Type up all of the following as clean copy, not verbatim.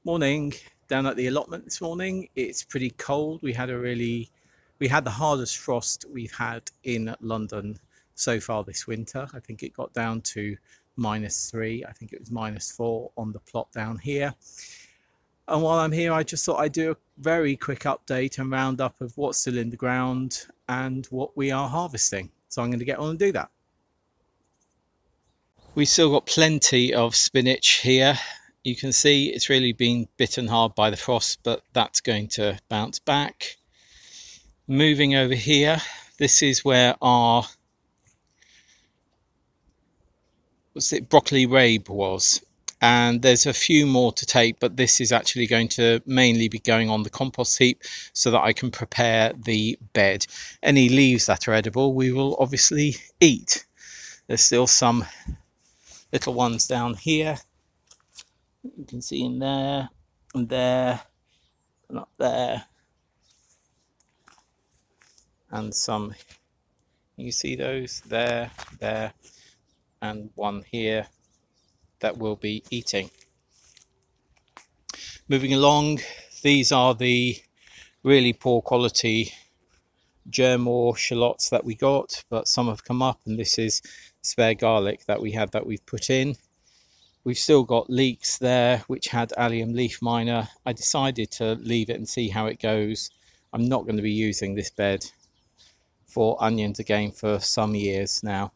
Morning. Down at the allotment this morning. It's pretty cold. We had the hardest frost we've had in London so far this winter. I think it got down to -3. I think it was -4 on the plot down here. And while I'm here, I just thought I'd do a very quick update and roundup of what's still in the ground and what we are harvesting. So I'm going to get on and do that. We've still got plenty of spinach here. You can see it's really been bitten hard by the frost, but that's going to bounce back. Moving over here, this is where our broccoli rabe was, and there's a few more to take, but this is actually going to mainly be going on the compost heap so that I can prepare the bed. Any leaves that are edible we will obviously eat. There's still some little ones down here. You can see in there and there and up there, and some, you see those there, and one here that we'll be eating. Moving along, these are the really poor quality germ or shallots that we got, but some have come up, and this is spare garlic that we had that we've put in. We've still got leeks there which had allium leaf miner. I decided to leave it and see how it goes. I'm not going to be using this bed for onions again for some years now.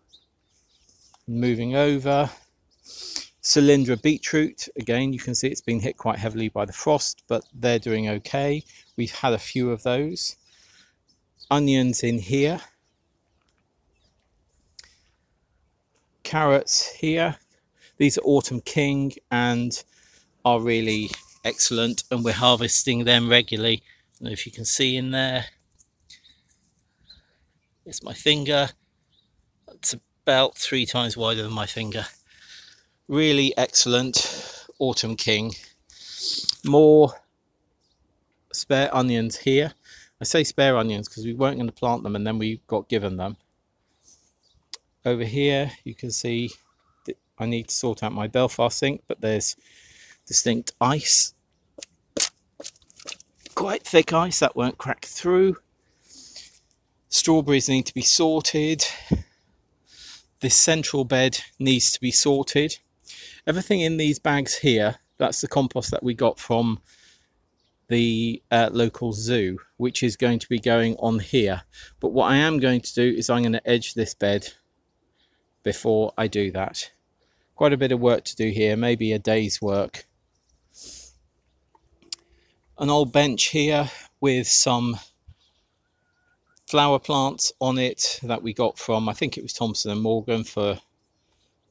Moving over, Cylindra beetroot. Again, you can see it's been hit quite heavily by the frost, but they're doing okay. We've had a few of those. Onions in here. Carrots here. These are Autumn King and are really excellent, and we're harvesting them regularly. I don't know if you can see in there. It's my finger. It's about 3 times wider than my finger. Really excellent Autumn King. More spare onions here. I say spare onions because we weren't going to plant them and then we got given them. Over here you can see I need to sort out my Belfast sink, but there's distinct ice, quite thick ice that won't crack through. Strawberries need to be sorted. This central bed needs to be sorted. Everything in these bags here, that's the compost that we got from the local zoo, which is going to be going on here. But what I am going to do is I'm going to edge this bed before I do that. Quite a bit of work to do here, maybe a day's work. An old bench here with some flower plants on it that we got from, I think it was Thompson & Morgan for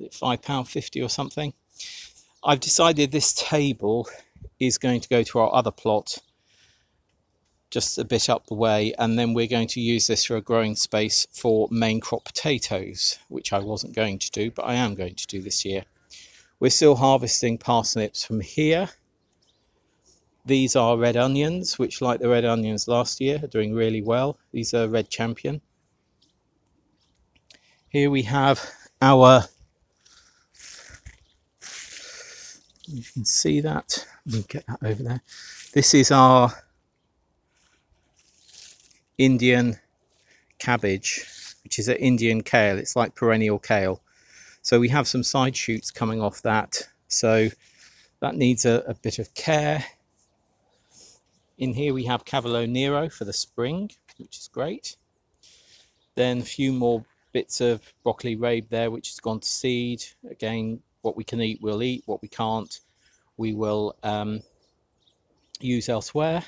£5.50 or something. I've decided this table is going to go to our other plot just a bit up the way, and then we're going to use this for a growing space for main crop potatoes, which I wasn't going to do, but I am going to do this year. We're still harvesting parsnips from here. These are red onions, which, like the red onions last year, are doing really well. These are Red Champion. Here we have our, you can see that, let me get that over there. This is our Indian cabbage, which is an Indian kale. It's like perennial kale. So we have some side shoots coming off that. So that needs a bit of care. In here we have Cavolo Nero for the spring, which is great. Then a few more bits of broccoli rabe there, which has gone to seed. Again, what we can eat, we'll eat. What we can't, we will use elsewhere.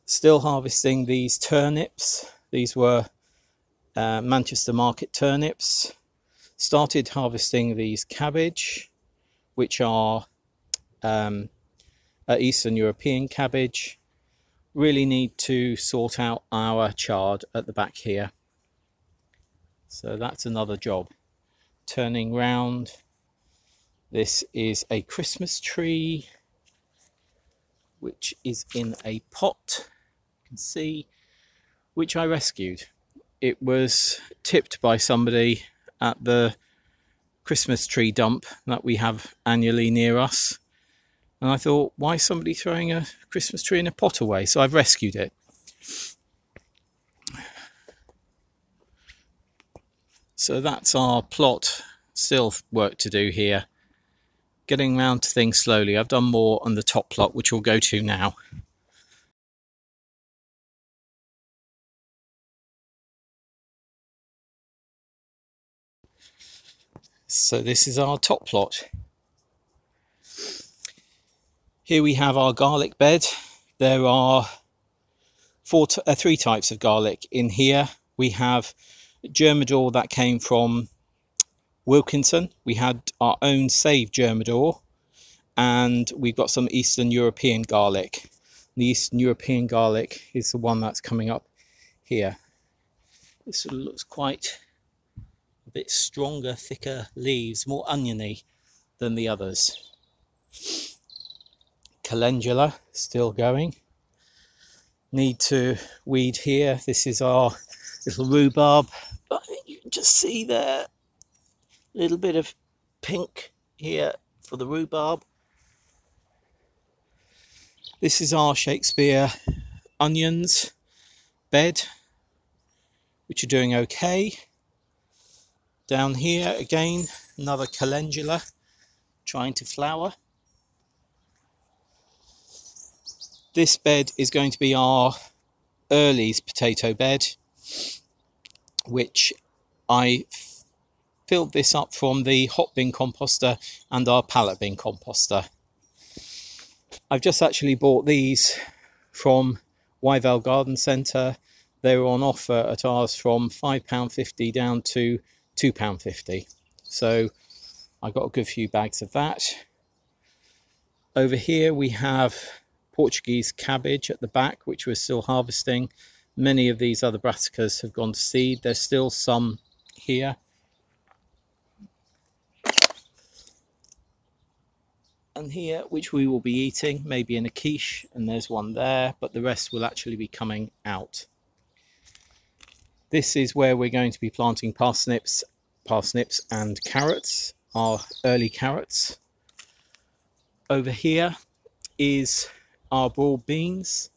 Still harvesting these turnips. These were Manchester Market turnips. Started harvesting these cabbage, which are Eastern European cabbage. Really need to sort out our chard at the back here. So that's another job. Turning round. This is a Christmas tree, which is in a pot. You can see, which I rescued. It was tipped by somebody at the Christmas tree dump that we have annually near us. And I thought, why is somebody throwing a Christmas tree in a pot away? So I've rescued it. So that's our plot. Still work to do here. Getting around to things slowly. I've done more on the top plot, which we'll go to now. So this is our top plot. Here we have our garlic bed. There are three types of garlic in here. We have Germador that came from Wilkinson. We had our own saved Germador, and we've got some Eastern European garlic. The Eastern European garlic is the one that's coming up here. This sort of looks quite a bit stronger, thicker leaves, more oniony than the others. Calendula still going. Need to weed here. This is our little rhubarb. But I think you can just see there a little bit of pink here for the rhubarb. This is our Shakespeare onions bed, which are doing okay. Down here again, another calendula trying to flower. This bed is going to be our Early's potato bed, which I filled this up from the hot bin composter and our pallet bin composter. I've just actually bought these from Wyvale Garden Centre. They were on offer at ours from £5.50 down to £2.50. So I got a good few bags of that. Over here we have Portuguese cabbage at the back, which we're still harvesting. Many of these other brassicas have gone to seed. There's still some here. And here, which we will be eating, maybe in a quiche, and there's one there, but the rest will actually be coming out. This is where we're going to be planting parsnips and carrots, our early carrots. Over here is our broad beans,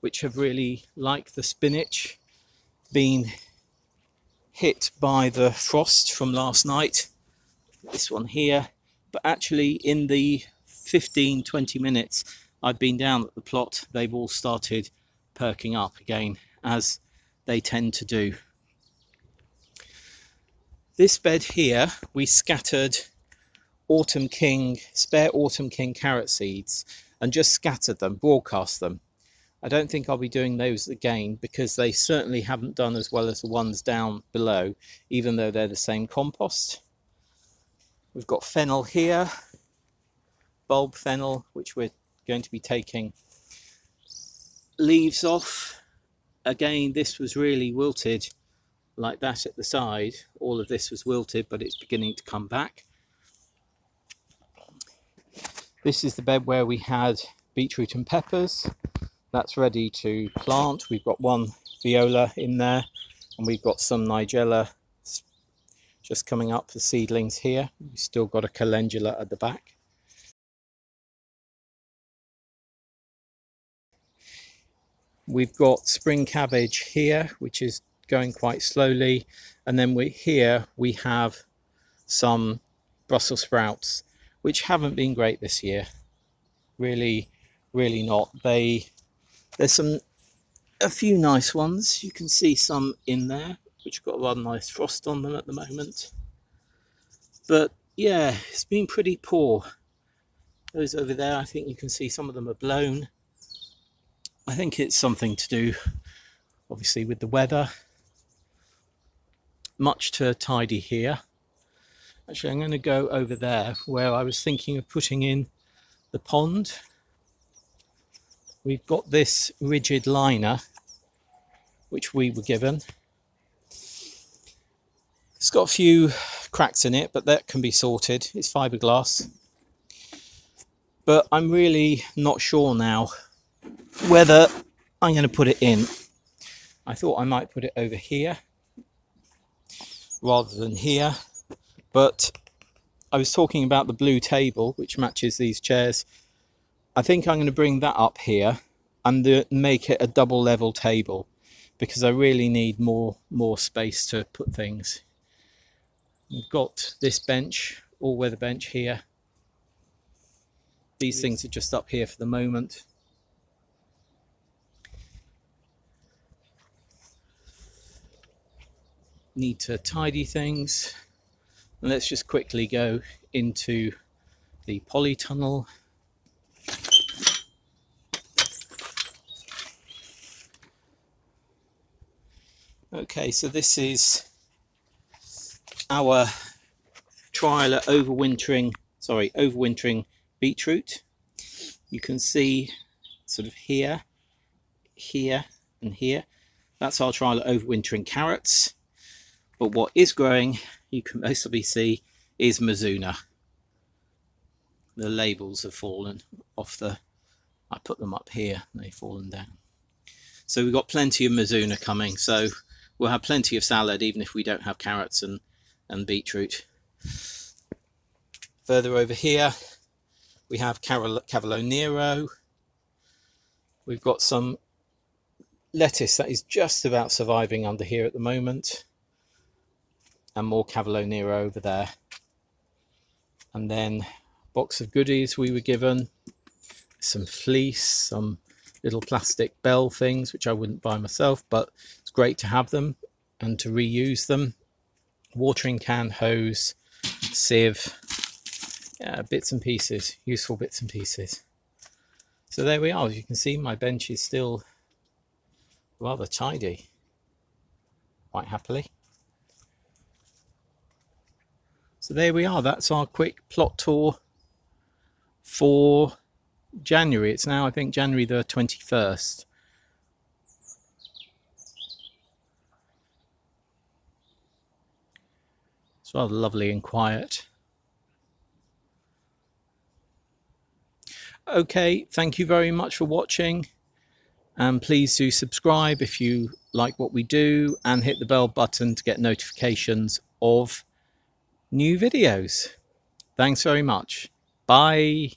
which have really, like the spinach, been hit by the frost from last night. This one here, but actually in the 15-20 minutes I've been down at the plot, they've all started perking up again, as they tend to do. This bed here, we scattered spare Autumn King carrot seeds, and just scattered them, broadcast them. I don't think I'll be doing those again, because they certainly haven't done as well as the ones down below, even though they're the same compost. We've got fennel here, bulb fennel, which we're going to be taking leaves off. Again, this was really wilted like that at the side. All of this was wilted, but it's beginning to come back. This is the bed where we had beetroot and peppers. That's ready to plant. We've got one viola in there, and we've got some nigella just coming up, the seedlings here. We've still got a calendula at the back. We've got spring cabbage here, which is going quite slowly, and then here we have some Brussels sprouts, which haven't been great this year. Really not. There's a few nice ones. You can see some in there which got a rather nice frost on them at the moment, but yeah, it's been pretty poor. Those over there, I think you can see some of them are blown. I think it's something to do obviously with the weather. Much to tidy here. Actually, I'm going to go over there where I was thinking of putting in the pond. We've got this rigid liner which we were given. It's got a few cracks in it, but that can be sorted. It's fiberglass. But I'm really not sure now whether I'm going to put it in. I thought I might put it over here rather than here, but I was talking about the blue table which matches these chairs I think I'm going to bring that up here and make it a double level table, because I really need more space to put things. We've got this bench, all-weather bench here. These things are just up here for the moment. Need to tidy things. And let's just quickly go into the polytunnel. Okay, so this is our trial at overwintering beetroot. You can see sort of here, here and here. That's our trial at overwintering carrots. But what is growing, you can mostly see, is Mizuna. The labels have fallen off I put them up here and they've fallen down. So we've got plenty of Mizuna coming. So we'll have plenty of salad even if we don't have carrots and beetroot. Further over here we have Cavolo Nero. We've got some lettuce that is just about surviving under here at the moment, and more Cavolo Nero over there. And then a box of goodies we were given, some fleece, some little plastic bell things which I wouldn't buy myself, but it's great to have them and to reuse them. Watering can, hose, sieve, bits and pieces, useful bits and pieces. So there we are. As you can see, my bench is still rather tidy, quite happily. So there we are. That's our quick plot tour for January. It's now, I think, January the 21st. It's rather lovely and quiet. Okay, thank you very much for watching, and please do subscribe if you like what we do, and hit the bell button to get notifications of new videos. Thanks very much. Bye.